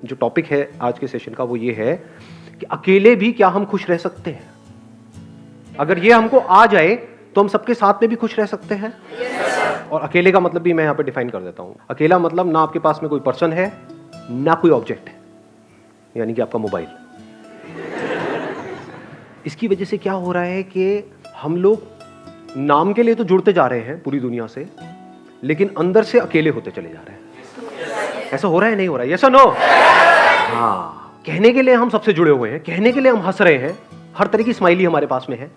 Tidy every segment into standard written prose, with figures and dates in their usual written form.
जो टॉपिक है आज के सेशन का वो ये है कि अकेले भी क्या हम खुश रह सकते हैं। अगर ये हमको आ जाए तो हम सबके साथ में भी खुश रह सकते हैं। और अकेले का मतलब भी मैं यहाँ पे डिफाइन कर देता हूँ। अकेला मतलब ना आपके पास में कोई पर्सन है ना कोई ऑब्जेक्ट है, यानी कि आपका मोबाइल। इसकी वजह से क्या हो रहा है कि हम लोग नाम के लिए तो जुड़ते जा रहे हैं पूरी दुनिया से, लेकिन अंदर से अकेले होते चले जा रहे हैं। ऐसा हो रहा है नहीं हो रहा है? यस और नो? हाँ, कहने के लिए हम सबसे जुड़े हुए हैं, कहने के लिए हम हंस रहे हैं, हर तरह की स्माइली हमारे पास में है।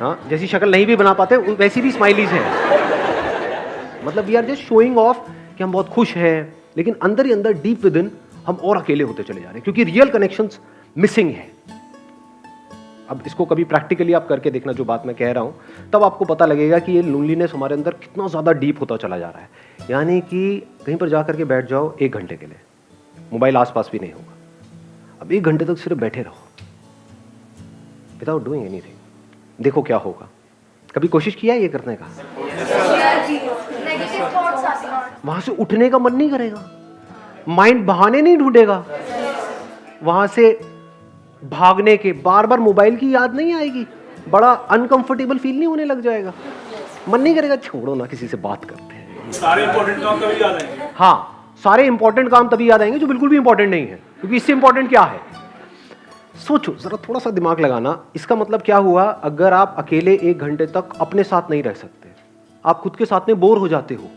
हाँ, जैसी शक्ल नहीं भी बना पाते वैसी भी स्माइलीज हैं। मतलब we are just showing off कि हम बहुत खुश हैं, लेकिन अंदर ही अंदर डीप विद इन हम और अकेले होते चले जा रहे हैं, क्योंकि रियल कनेक्शंस मिसिंग है। अब इसको कभी प्रैक्टिकली आप करके देखना जो बात मैं कह रहा हूं, तब आपको पता लगेगा कि ये लोनलीनेस हमारे अंदर कितना ज्यादा डीप होता चला जा रहा है। यानी कि कहीं पर जाकर के बैठ जाओ 1 घंटे के लिए, मोबाइल आसपास भी नहीं होगा। अब 1 घंटे तक सिर्फ बैठे रहो विदाउट डूइंग एनीथिंग, देखो क्या होगा। कभी कोशिश किया ये करने का? वहां से उठने का मन नहीं करेगा, माइंड बहाने नहीं ढूंढेगा, वहां से भागने के बार बार मोबाइल की याद नहीं आएगी, बड़ा अनकंफर्टेबल फील नहीं होने लग जाएगा, मन नहीं करेगा छोड़ो ना किसी से बात करते हैं। सारे इंपॉर्टेंट काम तभी याद आएंगे। हाँ, सारे इंपॉर्टेंट काम तभी याद आएंगे जो बिल्कुल भी इंपॉर्टेंट नहीं है, क्योंकि इससे इंपॉर्टेंट क्या है? सोचो जरा, थोड़ा सा दिमाग लगाना। इसका मतलब क्या हुआ? अगर आप अकेले 1 घंटे तक अपने साथ नहीं रह सकते, आप खुद के साथ में बोर हो जाते हो,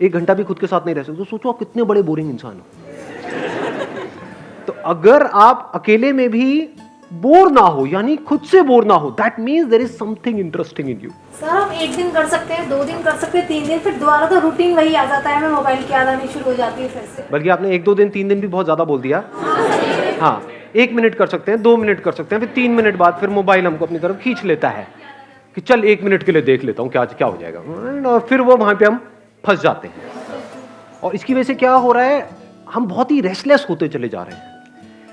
1 घंटा भी खुद के साथ नहीं रह सकते, तो सोचो आप कितने बड़े बोरिंग इंसान हो। तो अगर आप अकेले में भी बोर ना हो, यानी खुद से बोर ना हो, that means there is something interesting in you. Sir हम 1 दिन कर सकते हैं, 2 दिन कर सकते हैं, 3 दिन, फिर दोबारा तो रूटीन वही आ जाता है, हमें मोबाइल की याद आनी शुरू हो जाती है फिर से। बल्कि आपने 1-2 दिन 3 दिन भी बहुत ज्यादा बोल दिया। हाँ, 1 मिनट कर सकते हैं, 2 मिनट कर सकते हैं, फिर 3 मिनट बाद फिर मोबाइल हमको अपनी तरफ खींच लेता है कि चल 1 मिनट के लिए देख लेता हूँ क्या हो जाएगा, और फिर वो वहां पे हम फंस जाते हैं। और इसकी वजह से क्या हो रहा है? हम बहुत ही रेस्टलेस होते चले जा रहे हैं,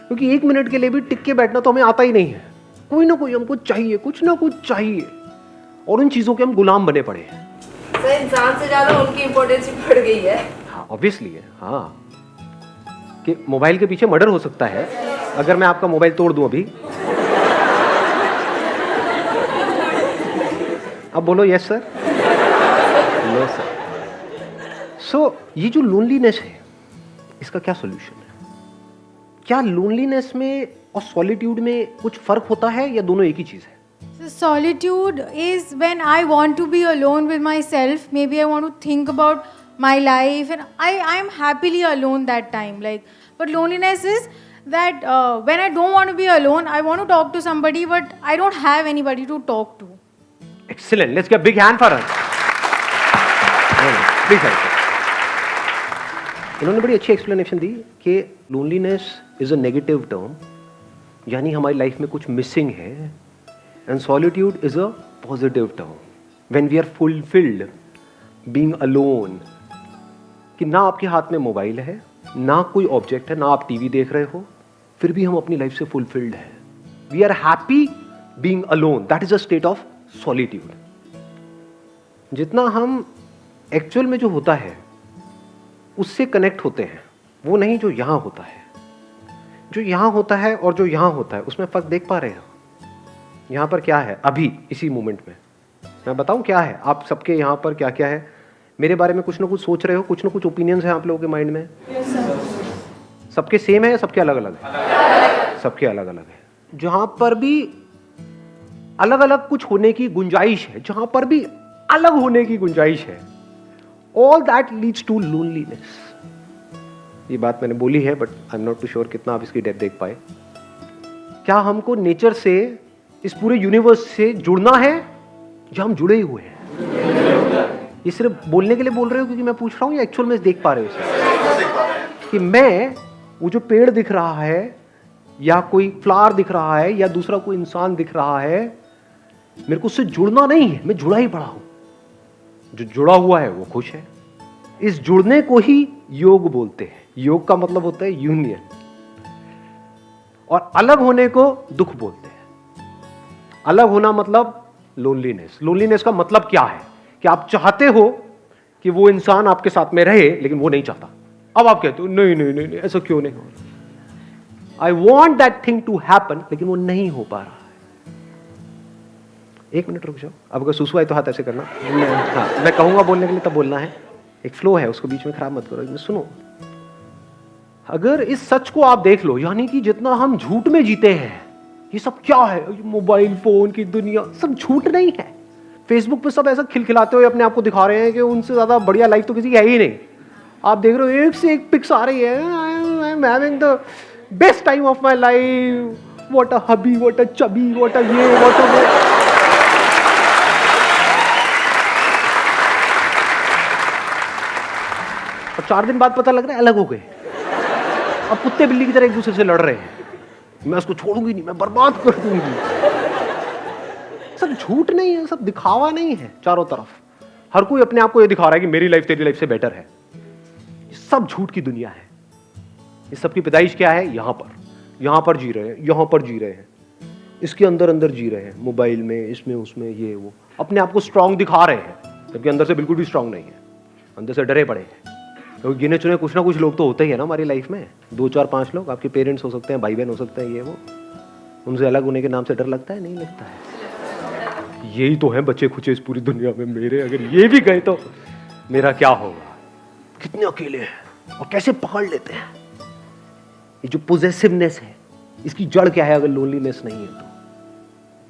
क्योंकि 1 मिनट के लिए भी टिक के बैठना तो हमें आता ही नहीं है। कोई ना कोई हमको चाहिए, कुछ ना कुछ चाहिए, और उन चीजों के हम गुलाम बने पड़े हैं। सर इंसान से ज्यादा उनकी इम्पोर्टेंस बढ़ गई है। हाँ, ऑब्वियसली है। हाँ, कि मोबाइल के पीछे मर्डर हो सकता है अगर मैं आपका मोबाइल तोड़ दूं अभी। अब बोलो यस सर, नो सर। सो ये जो लोनलीनेस है, इसका क्या सॉल्यूशन है? क्या लोनलीनेस में और सॉलिट्यूड में कुछ फर्क होता है या दोनों एक ही चीज है? So solitude is when I want to be alone with myself. Maybe I want to think about my life, and I am happily alone that time. Like, but loneliness is that when I don't want to be alone, I want to talk to somebody, but I don't have anybody to talk to. Excellent. Let's give a big hand for her. Big hand. इन्होंने बड़ी अच्छी explanation दी कि loneliness is a negative term, यानी हमारी life में कुछ missing है, and solitude is a positive term when we are fulfilled being alone. कि ना आपके हाथ में मोबाइल है, ना कोई ऑब्जेक्ट है, ना आप टीवी देख रहे हो, फिर भी हम अपनी लाइफ से फुलफिल्ड है। We are happy being alone, that is a state of solitude. जितना हम एक्चुअल में जो होता है उससे कनेक्ट होते हैं, वो नहीं जो यहां होता है। जो यहां होता है और जो यहां होता है उसमें फर्क देख पा रहे हो? यहां पर क्या है अभी इसी मोमेंट में? मैं बताऊं क्या है? आप सबके यहां पर क्या क्या है? मेरे बारे में कुछ ना कुछ सोच रहे हो, कुछ ना कुछ ओपिनियंस हैं आप लोगों के माइंड में। सबके सेम है या सबके अलग अलग है? सबके अलग अलग है। जहां पर भी अलग अलग कुछ होने की गुंजाइश है, जहां पर भी अलग होने की गुंजाइश है, all that leads to loneliness. ये बात मैंने बोली है, but I am not too sure कितना आप इसकी डेप्थ देख पाए। क्या हमको नेचर से, इस पूरे यूनिवर्स से जुड़ना है, या हम जुड़े ही हुए हैं? ये सिर्फ बोलने के लिए बोल रहे हो क्योंकि मैं पूछ रहा हूं, या एक्चुअल में देख पा रहे हो इसे? कि मैं वो जो पेड़ दिख रहा है, या कोई फ्लावर दिख रहा है, या दूसरा कोई इंसान दिख रहा है, मेरे को उससे जुड़ना नहीं है, मैं जुड़ा ही पड़ा हूं। जो जुड़ा हुआ है वो खुश है। इस जुड़ने को ही योग बोलते हैं। योग का मतलब होता है यूनियन, और अलग होने को दुख बोलते हैं। अलग होना मतलब लोनलीनेस। लोनलीनेस का मतलब क्या है? कि आप चाहते हो कि वो इंसान आपके साथ में रहे, लेकिन वो नहीं चाहता। अब आप कहते हो नहीं नहीं नहीं, नहीं ऐसा क्यों नहीं हो रहा? I want that thing to happen, लेकिन वो नहीं हो पा रहा है। एक मिनट रुक जाओ, अब अगर सुसु आए तो हाथ ऐसे करना। हाँ, मैं कहूंगा बोलने के लिए तब बोलना है, एक फ्लो है उसको बीच में खराब मत करो। सुनो, अगर इस सच को आप देख लो, यानी कि जितना हम झूठ में जीते हैं, ये सब क्या है, मोबाइल फोन की दुनिया, सब झूठ नहीं है। फेसबुक पे सब ऐसा खिलखिलाते हुए अपने आप को दिखा रहे हैं कि उनसे ज्यादा बढ़िया लाइफ तो किसी की है ही नहीं। आप देख रहे हो एक से एक पिक्स आ रही है, I am having the best time of my life, what a hubby, what a chubby, what a ये, व्हाट अ वो। और 4 दिन बाद पता लग रहा है अलग हो गए, अब कुत्ते बिल्ली की तरह एक दूसरे से लड़ रहे हैं। मैं उसको छोड़ूंगी नहीं, मैं बर्बाद कर दूंगी। सब झूठ नहीं है, सब दिखावा नहीं है। चारों तरफ हर कोई अपने आप को ये दिखा रहा है कि मेरी लाइफ तेरी लाइफ से बेटर है। ये सब झूठ की दुनिया है। इस सब की पैदाइश क्या है? यहां पर जी रहे हैं, यहां पर जी रहे हैं, इसके अंदर अंदर जी रहे हैं, मोबाइल में, इसमें उसमें, ये वो, अपने आप को स्ट्रांग दिखा रहे हैं, जबकि अंदर से बिल्कुल भी स्ट्रांग नहीं है, अंदर से डरे पड़े हैं। क्योंकि गिने चुने कुछ ना कुछ लोग तो होते ही है ना हमारी लाइफ में, 2 4 5 लोग। आपके पेरेंट्स हो सकते हैं, भाई बहन हो सकते हैं, ये वो, उनसे अलग होने के नाम से डर लगता है? नहीं लगता है। यही तो है बच्चे खुचे इस पूरी दुनिया में मेरे, अगर ये भी गए तो मेरा क्या होगा? कितने अकेले हैं और कैसे पकड़ लेते हैं। ये जो पोजेसिवनेस है, इसकी जड़ क्या है? अगर लोनलीनेस नहीं है तो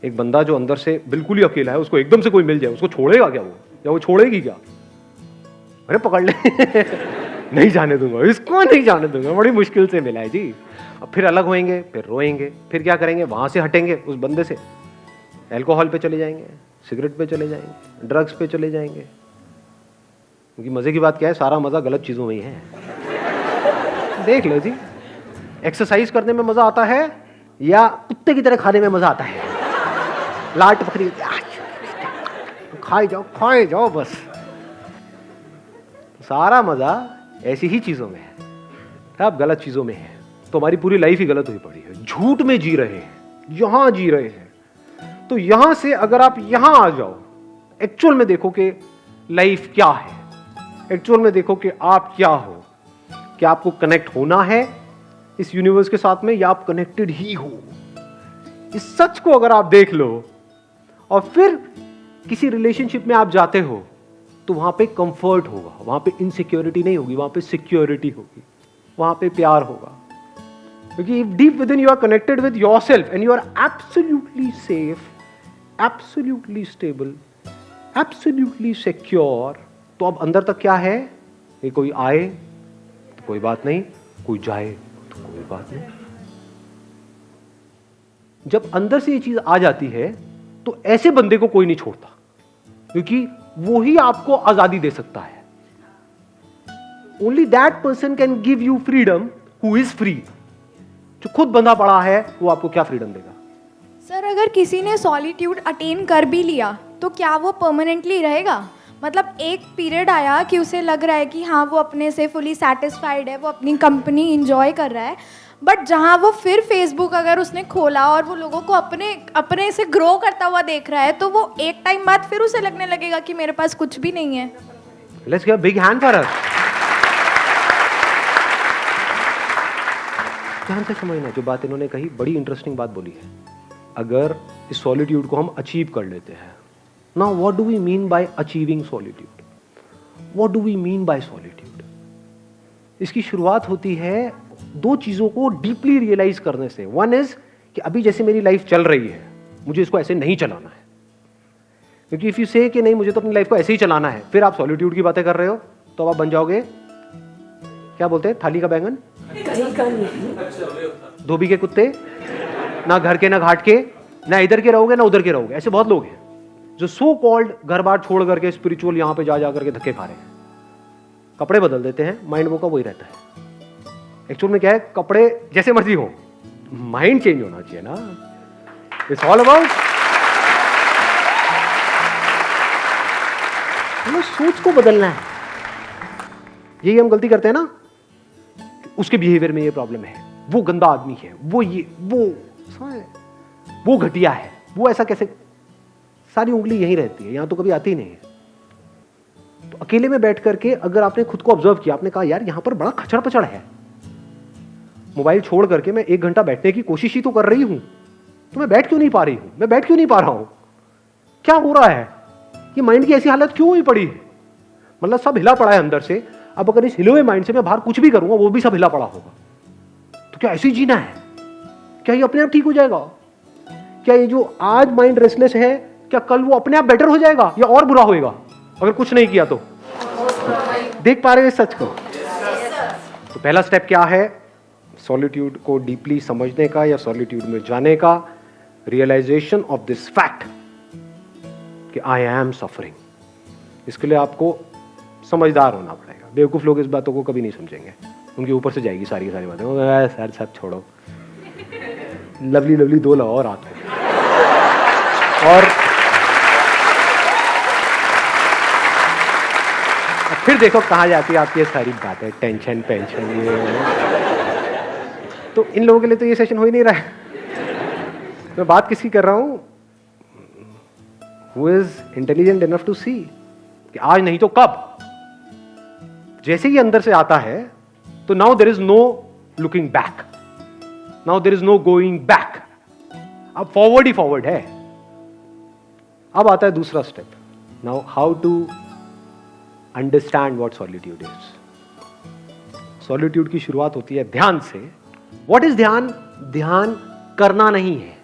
एक बंदा जो अंदर से बिल्कुल ही अकेला है, उसको एकदम से कोई मिल जाए, उसको छोड़ेगा क्या वो, या वो छोड़ेगी क्या? अरे पकड़ ले नहीं जाने दूंगा इसको, नहीं जाने दूंगा, बड़ी मुश्किल से मिला है जी। अब फिर अलग होएंगे, फिर रोएंगे, फिर क्या करेंगे? वहां से हटेंगे उस बंदे से, अल्कोहल पे चले जाएंगे, सिगरेट पे चले जाएंगे, ड्रग्स पे चले जाएंगे। क्योंकि मजे की बात क्या है, सारा मजा गलत चीजों में ही है। देख लो जी, एक्सरसाइज करने में मजा आता है या कुत्ते की तरह खाने में मजा आता है? लाट पकड़ी, खाए जाओ बस। सारा मजा ऐसी ही चीजों में है, अब गलत चीजों में है तो हमारी पूरी लाइफ ही गलत हुई पड़ी है। झूठ में जी रहे हैं, यहां जी रहे हैं। तो यहां से अगर आप यहां आ जाओ, एक्चुअल में देखो कि लाइफ क्या है, एक्चुअल में देखो कि आप क्या हो, क्या आपको कनेक्ट होना है इस यूनिवर्स के साथ में, या आप कनेक्टेड ही हो। इस सच को अगर आप देख लो और फिर किसी रिलेशनशिप में आप जाते हो, तो वहां पे कंफर्ट होगा, वहां पे इनसिक्योरिटी नहीं होगी, वहां पे सिक्योरिटी होगी, वहां पे प्यार होगा। क्योंकि deep within you are connected with yourself and you are absolutely safe, absolutely stable, absolutely secure. तो अब अंदर तक क्या है? ये कोई आए तो कोई बात नहीं, कोई जाए तो कोई बात नहीं। जब अंदर से ये चीज आ जाती है तो ऐसे बंदे को कोई नहीं छोड़ता, क्योंकि वो ही आपको आजादी दे सकता है। Only that person can give you freedom who is free. जो खुद बंधा पड़ा है वो आपको क्या फ्रीडम देगा? सर, अगर किसी ने सॉलिट्यूड अटेन कर भी लिया तो क्या वो परमानेंटली रहेगा? मतलब एक पीरियड आया कि उसे लग रहा है कि हाँ वो अपने से फुली सेटिस्फाइड है, वो अपनी कंपनी इंजॉय कर रहा है, बट जहाँ वो फिर फेसबुक अगर उसने खोला और वो लोगों को अपने से ग्रो करता हुआ देख रहा है, तो वो एक टाइम बाद फिर उसे लगने लगेगा कि मेरे पास कुछ भी नहीं है। Let's give a big hand for us. ध्यान से समझना, जो बात इन्होंने कही बड़ी इंटरेस्टिंग बात बोली है। अगर इस सॉलिट्यूड को हम अचीव कर लेते हैं, now what do we mean by achieving solitude? What do we mean by solitude? इसकी शुरुआत होती है 2 चीजों को डीपली रियलाइज करने से। वन इज कि अभी जैसे मेरी लाइफ चल रही है, मुझे इसको ऐसे नहीं चलाना है। क्योंकि इफ यू से कि नहीं मुझे तो अपनी लाइफ को ऐसे ही चलाना है, फिर आप सॉलिट्यूड की बातें कर रहे हो, तो आप बन जाओगे, क्या बोलते हैं, थाली का बैंगन, धोबी के कुत्ते, ना घर के ना घाट के, ना इधर के रहोगे ना उधर के रहोगे। ऐसे बहुत लोग हैं जो सो कॉल्ड घर बार छोड़ करके स्पिरिचुअल यहां पे जा करके धक्के खा रहे हैं। कपड़े बदल देते हैं, माइंड वो का वही रहता है। एक्चुअल में क्या है, कपड़े जैसे मर्जी हो, माइंड चेंज होना चाहिए ना। इट्स ऑल अबाउट सोच को बदलना है। यही हम गलती करते हैं ना, उसके बिहेवियर में ये प्रॉब्लम है, वो गंदा आदमी है, वो ये वो घटिया है, वो ऐसा कैसे, सारी उंगली यहीं रहती है, यहां तो कभी आती ही नहीं है। तो अकेले में बैठ करके अगर आपने खुद को ऑब्जर्व किया, आपने कहा यार यहाँ पर बड़ा खचड़ पचड़ है, मोबाइल छोड़ करके मैं 1 घंटा बैठने की कोशिश ही तो कर रही हूं, तो मैं बैठ क्यों नहीं पा रही हूं, मैं बैठ क्यों नहीं पा रहा हूं, क्या हो रहा है, ये माइंड की ऐसी हालत क्यों हुई पड़ी है? मतलब सब हिला पड़ा है अंदर से। अब अगर इस हिले हुए माइंड से मैं बाहर कुछ भी करूंगा, वो भी सब हिला पड़ा होगा। तो क्या ऐसे ही जीना है? क्या ये अपने आप ठीक हो जाएगा? क्या ये जो आज माइंड रेस्टलेस है, क्या कल वो अपने आप बेटर हो जाएगा या और बुरा होएगा अगर कुछ नहीं किया तो? देख पा रहे हो इस सच को? तो पहला स्टेप क्या है? सॉलिट्यूड को डीपली समझने का या सॉलिट्यूड में जाने का, रियलाइजेशन ऑफ दिस फैक्ट कि आई एम सफरिंग। इसके लिए आपको समझदार होना पड़ेगा। बेवकूफ लोग इस बातों को कभी नहीं समझेंगे, उनके ऊपर से जाएगी सारी की सारी बातें। सर सब छोड़ो, लवली लवली 2 लगाओ रात को। और फिर देखो कहाँ जाती है आपकी ये सारी बातें, टेंशन पेंशन ये। तो इन लोगों के लिए तो ये सेशन हो ही नहीं रहा है। मैं बात किसकी कर रहा हूं? Who is intelligent enough to see कि आज नहीं तो कब, जैसे ही अंदर से आता है तो now there is no looking back, now there is no going back, अब फॉरवर्ड ही फॉरवर्ड है। अब आता है दूसरा step, now how to understand what solitude is. Solitude की शुरुआत होती है ध्यान से। व्हाट इज ध्यान? ध्यान करना नहीं है,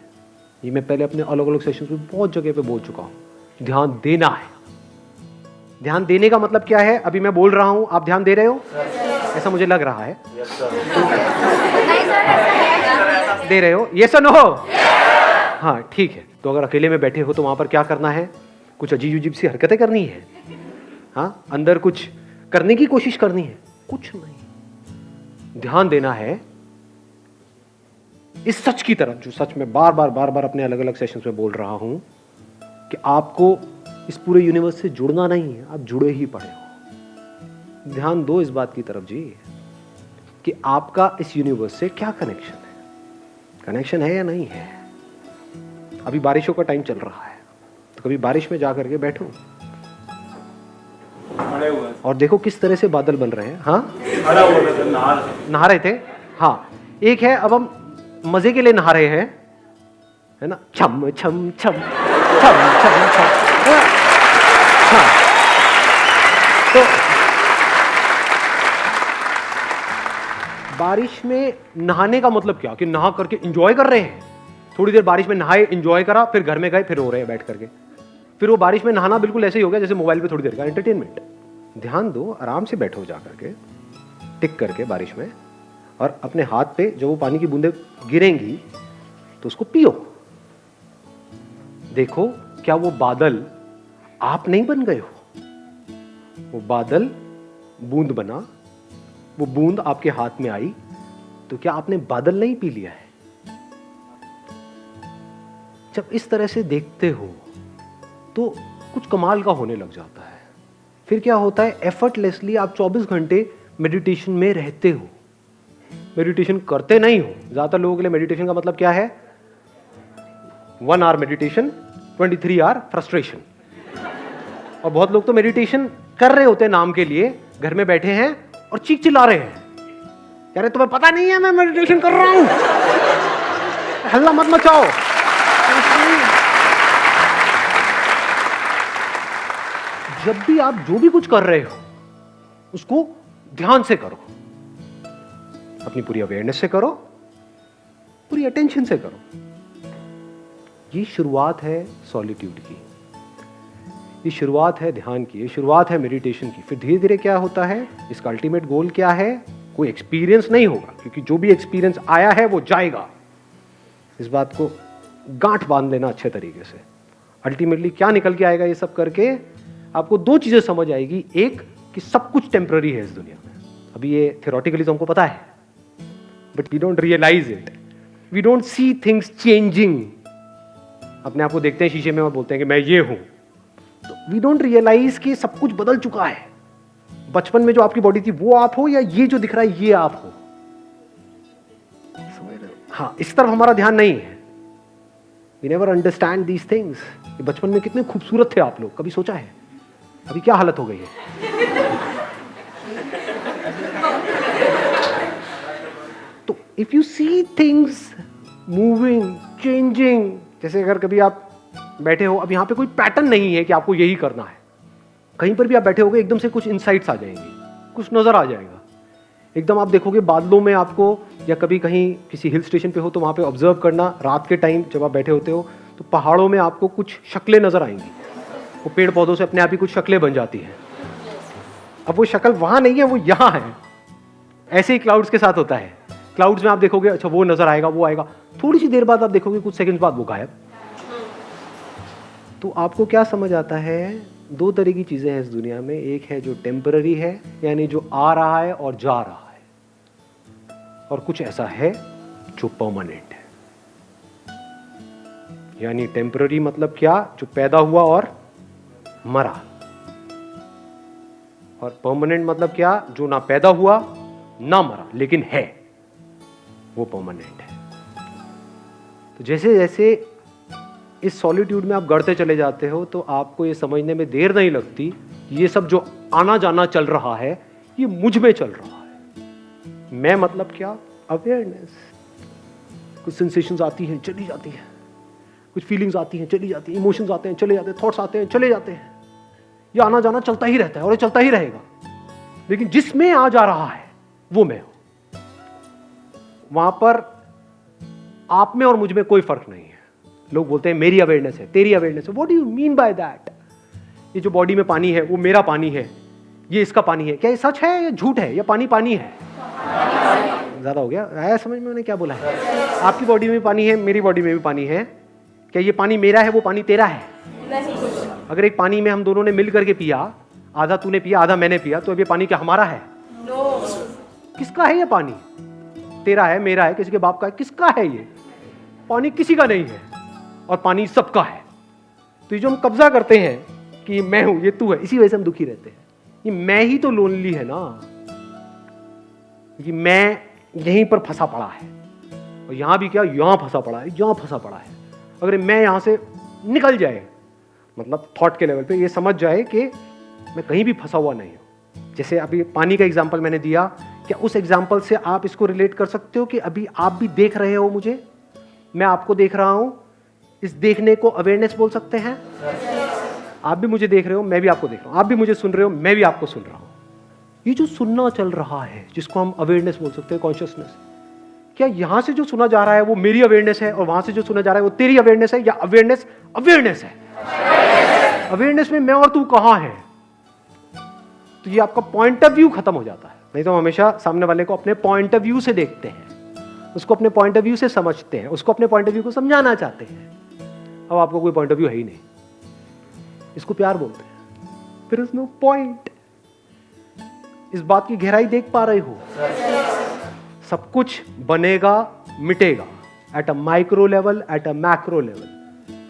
ये मैं पहले अपने अलग अलग सेशंस में बहुत जगह पे बोल चुका हूं। ध्यान देना है। ध्यान देने का मतलब क्या है? अभी मैं बोल रहा हूं, आप ध्यान दे रहे हो? ऐसा मुझे लग रहा है। दे रहे हो? यस और नो? हाँ ठीक है। तो अगर अकेले में बैठे हो तो वहां पर क्या करना है? कुछ अजीब अजीब सी हरकतें करनी है, हाँ, अंदर कुछ करने की कोशिश करनी है? कुछ नहीं। ध्यान देना है इस सच की तरफ, जो सच में बार बार अपने अलग अलग सेशंस में बोल रहा हूं कि आपको इस पूरे यूनिवर्स से जुड़ना नहीं है, आप जुड़े ही पड़े हो। ध्यान दो इस बात की तरफ जी कि आपका इस यूनिवर्स से क्या कनेक्शन है, कनेक्शन है या नहीं है। अभी बारिशों का टाइम चल रहा है, तो कभी बारिश में जा करके बैठो और देखो किस तरह से बादल बन रहे हैं। हाँ, नहा रहे थे। हाँ, एक है अब हम मजे के लिए नहा रहे हैं, है ना, छम छम छम छम छम छम। हाँ, तो बारिश में नहाने का मतलब क्या कि नहा करके एंजॉय कर रहे हैं। थोड़ी देर बारिश में नहाए, एंजॉय करा, फिर घर में गए, फिर रो रहे हैं बैठ करके। फिर वो बारिश में नहाना बिल्कुल ऐसे ही हो गया जैसे मोबाइल पे थोड़ी देर का एंटरटेनमेंट। ध्यान दो, आराम से बैठो जा करके, टिक करके बारिश में, और अपने हाथ पे जब वो पानी की बूंदें गिरेंगी तो उसको पियो। देखो क्या वो बादल आप नहीं बन गए हो, वो बादल बूंद बना, वो बूंद आपके हाथ में आई, तो क्या आपने बादल नहीं पी लिया है? जब इस तरह से देखते हो तो कुछ कमाल का होने लग जाता है। फिर क्या होता है? एफर्टलेसली आप 24 घंटे मेडिटेशन में रहते हो। मेडिटेशन करते नहीं हो। ज्यादातर लोगों के लिए मेडिटेशन का मतलब क्या है? 1 आवर मेडिटेशन, 23 आवर फ्रस्ट्रेशन। और बहुत लोग तो मेडिटेशन कर रहे होते हैं नाम के लिए, घर में बैठे हैं और चीख चिल्ला रहे हैं, यार तुम्हें पता नहीं है मैं मेडिटेशन कर रहा हूं, हल्ला मत मचाओ। जब भी आप जो भी कुछ कर रहे हो उसको ध्यान से करो, अपनी पूरी अवेयरनेस से करो, पूरी अटेंशन से करो। ये शुरुआत है सॉलिट्यूड की, ये शुरुआत है ध्यान की, ये शुरुआत है मेडिटेशन की। फिर धीरे धीरे क्या होता है? इसका अल्टीमेट गोल क्या है? कोई एक्सपीरियंस नहीं होगा, क्योंकि जो भी एक्सपीरियंस आया है वो जाएगा। इस बात को गांठ बांध लेना अच्छे तरीके से। अल्टीमेटली क्या निकल के आएगा? ये सब करके आपको 2 चीजें समझ आएगी। एक कि सब कुछ टेम्पररी है इस दुनिया में। अभी ये थियोरेटिकली तो हमको पता है, but we don't realise it, we don't see things changing. अपने आप को देखते हैं शीशे में और बोलते हैं कि मैं ये हूं, तो वी डोंट रियलाइज कि सब कुछ बदल चुका है। बचपन में जो आपकी बॉडी थी वो आप हो, या ये जो दिख रहा है ये आप हो? समझ रहे हो? हाँ, इस तरफ हमारा ध्यान नहीं है। We never understand these things. बचपन में कितने खूबसूरत थे आप लोग, कभी सोचा है? अभी क्या हालत हो गई है? तो if you see things moving changing, जैसे अगर कभी आप बैठे हो, अब यहाँ पे कोई पैटर्न नहीं है कि आपको यही करना है, कहीं पर भी आप बैठे होगे एकदम से कुछ इनसाइट्स आ जाएंगे, कुछ नजर आ जाएगा, एकदम आप देखोगे बादलों में आपको, या कभी कहीं किसी हिल स्टेशन पे हो तो वहाँ पे ऑब्जर्व करना, रात के टाइम जब आप बैठे होते हो तो पहाड़ों में आपको कुछ शक्लें नजर आएंगी, वो पेड़ पौधों से अपने आप ही कुछ शक्लें बन जाती हैं। अब वो शक्ल वहाँ नहीं है, वो यहाँ है। ऐसे ही क्लाउड्स के साथ होता है, क्लाउड्स में आप देखोगे अच्छा वो नजर आएगा, वो आएगा, थोड़ी सी देर बाद आप देखोगे कुछ सेकंड बाद वो गायब। तो आपको क्या समझ आता है, दो तरह की चीजें हैं इस दुनिया में, एक है जो टेम्पररी है, यानी जो आ रहा है और जा रहा है, और कुछ ऐसा है जो परमानेंट है। यानी टेम्पररी मतलब क्या, जो पैदा हुआ और मरा, और परमानेंट मतलब क्या, जो ना पैदा हुआ ना मरा लेकिन है, वो परमानेंट है। तो जैसे जैसे इस सॉलिट्यूड में आप गढ़ते चले जाते हो तो आपको ये समझने में देर नहीं लगती, ये सब जो आना जाना चल रहा है ये मुझ में चल रहा है। मैं मतलब क्या, अवेयरनेस। कुछ सेंसेशंस आती हैं चली जाती हैं, कुछ फीलिंग्स आती हैं चली जाती हैं, इमोशंस आते हैं चले जाते हैं, थॉट्स आते हैं चले जाते हैं, ये आना जाना चलता ही रहता है और ये चलता ही रहेगा। लेकिन जिसमें आ जा रहा है वो मैं हूं, वहां पर आप में और मुझ में कोई फर्क नहीं है। लोग बोलते हैं मेरी अवेयरनेस है, तेरी अवेयरनेस है। What do you mean by that? ये जो बॉडी में पानी है वो मेरा पानी है, ये इसका पानी है, क्या ये सच है या झूठ है, या पानी पानी है? ज्यादा हो गया, आया समझ में मैंने क्या बोला है? आपकी बॉडी में पानी है, मेरी बॉडी में भी पानी है, क्या ये पानी मेरा है, वो पानी तेरा है? अगर एक पानी में हम दोनों ने मिल करके पिया, आधा तूने पिया आधा मैंने पिया, तो अब ये पानी क्या हमारा है? किसका है ये पानी? तेरा है, मेरा है, किसी के बाप का है, किसका है ये पानी? किसी का नहीं है, और पानी सबका है। तो ये जो हम कब्जा करते हैं कि मैं हूं, ये तू है, इसी वजह से हम दुखी रहते हैं। ये मैं ही तो लोनली है ना, कि मैं यहीं पर फंसा पड़ा है, और यहां भी क्या, यहां फंसा पड़ा है, यहां फंसा पड़ा है। अगर मैं यहां से निकल जाए, मतलब थॉट के लेवल पे ये समझ जाए कि मैं कहीं भी फंसा हुआ नहीं हूं। जैसे अभी पानी का एग्जाम्पल मैंने दिया, क्या उस एग्जाम्पल से आप इसको रिलेट कर सकते हो कि अभी आप भी देख रहे हो मुझे, मैं आपको देख रहा हूं, इस देखने को अवेयरनेस बोल सकते हैं? आप भी मुझे देख रहे हो, मैं भी आपको देख रहा हूं, आप भी मुझे सुन रहे हो, मैं भी आपको सुन रहा हूं। ये जो सुनना चल रहा है, जिसको हम अवेयरनेस बोल सकते हैं, कॉन्शियसनेस, क्या यहां से जो सुना जा रहा है वो मेरी अवेयरनेस है, और वहां से जो सुना जा रहा है वो तेरी अवेयरनेस है, या अवेयरनेस अवेयरनेस है? अवेयरनेस में मैं और तू कहां है? तो ये आपका पॉइंट ऑफ व्यू खत्म हो जाता है। नहीं तो हम हमेशा सामने वाले को अपने पॉइंट ऑफ व्यू से देखते हैं, उसको अपने पॉइंट ऑफ व्यू से समझते हैं, उसको अपने पॉइंट ऑफ व्यू को समझाना चाहते हैं। अब आपको कोई पॉइंट ऑफ व्यू है ही नहीं, इसको प्यार बोलते हैं। There is no point. इस बात की गहराई देख पा रहे हो? सब कुछ बनेगा मिटेगा, at a micro level, at a macro level,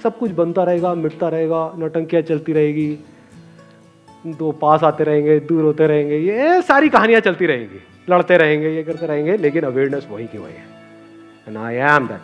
सब कुछ बनता रहेगा मिटता रहेगा, नौटंकियां चलती रहेगी, दो पास आते रहेंगे दूर होते रहेंगे, ये सारी कहानियां चलती रहेंगी, लड़ते रहेंगे, ये करते रहेंगे, लेकिन अवेयरनेस वही की वही है। And I am that.